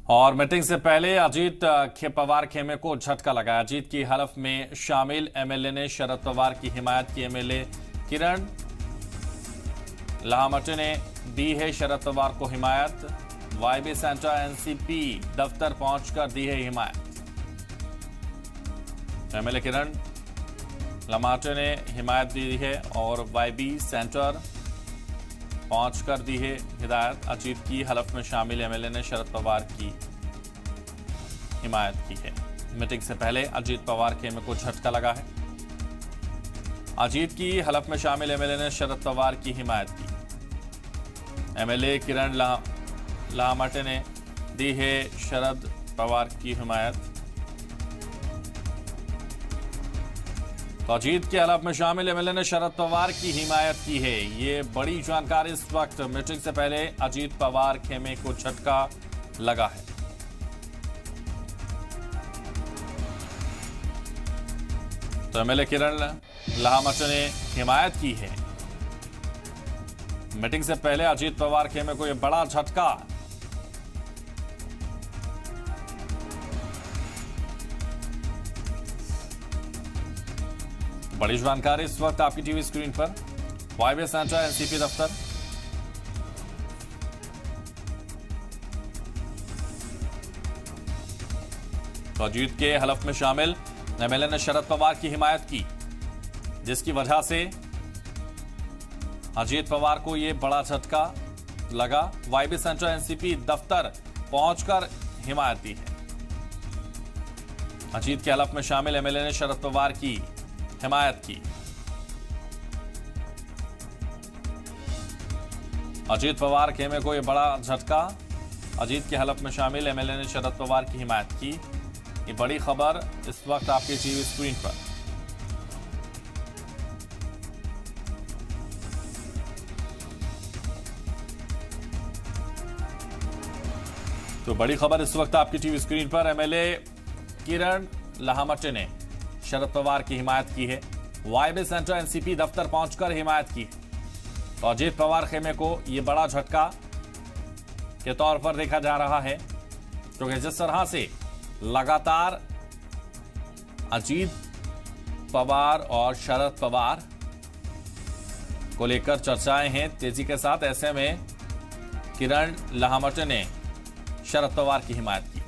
और मीटिंग से पहले अजीत पवार खेमे को झटका लगा। अजीत की हलफ में शामिल एमएलए ने शरद पवार की हिमायत की। एमएलए किरण लाहमटे ने दी है शरद पवार को हिमायत। वाईबी सेंटर एनसीपी दफ्तर पहुंचकर दी है हिमायत। एमएलए किरण लाहमटे ने हिमायत दी है और वाईबी सेंटर पहुंचकर दी है हिदायत। अजीत की हलफ में शामिल एमएलए ने शरद पवार की हिमायत की है। मीटिंग से पहले अजीत पवार खेमे को झटका लगा है। अजीत की हलफ में शामिल एमएलए ने शरद पवार की हिमायत की। एमएलए किरण लाहमटे ने दी है शरद पवार की हिमायत। तो अजीत के हलफ में शामिल एमएलए ने शरद पवार की हिमायत की है। ये बड़ी जानकारी इस वक्त। मीटिंग से पहले अजीत पवार खेमे को झटका लगा है। तो एमएलए किरण लाहमटे ने हिमायत की है। मीटिंग से पहले अजीत पवार खेमे को यह बड़ा झटका। बड़ी जानकारी इस वक्त आपकी टीवी स्क्रीन पर। वाईबी सेंटर एनसीपी दफ्तर। तो अजीत के हलफ में शामिल एमएलए ने शरद पवार की हिमायत की, जिसकी वजह से अजीत पवार को यह बड़ा झटका लगा। वाईबी सेंटर एनसीपी दफ्तर पहुंचकर हिमायत दी है। अजीत के हलफ में शामिल एमएलए ने शरद पवार की हिमायत की। अजीत पवार खेमे को यह बड़ा झटका। अजीत के हलफ में शामिल एमएलए ने शरद पवार की हिमायत की। ये बड़ी खबर इस वक्त आपकी टीवी स्क्रीन पर। तो बड़ी खबर इस वक्त आपकी टीवी स्क्रीन पर। एमएलए किरण लाहमटे ने शरद पवार की हिमायत की है। वाईबी सेंटर एनसीपी दफ्तर पहुंचकर हिमायत की। तो अजीत पवार खेमे को यह बड़ा झटका के तौर पर देखा जा रहा है, क्योंकि जिस तरह से लगातार अजीत पवार और शरद पवार को लेकर चर्चाएं हैं तेजी के साथ, ऐसे में किरण लाहमटे ने शरद पवार की हिमायत की।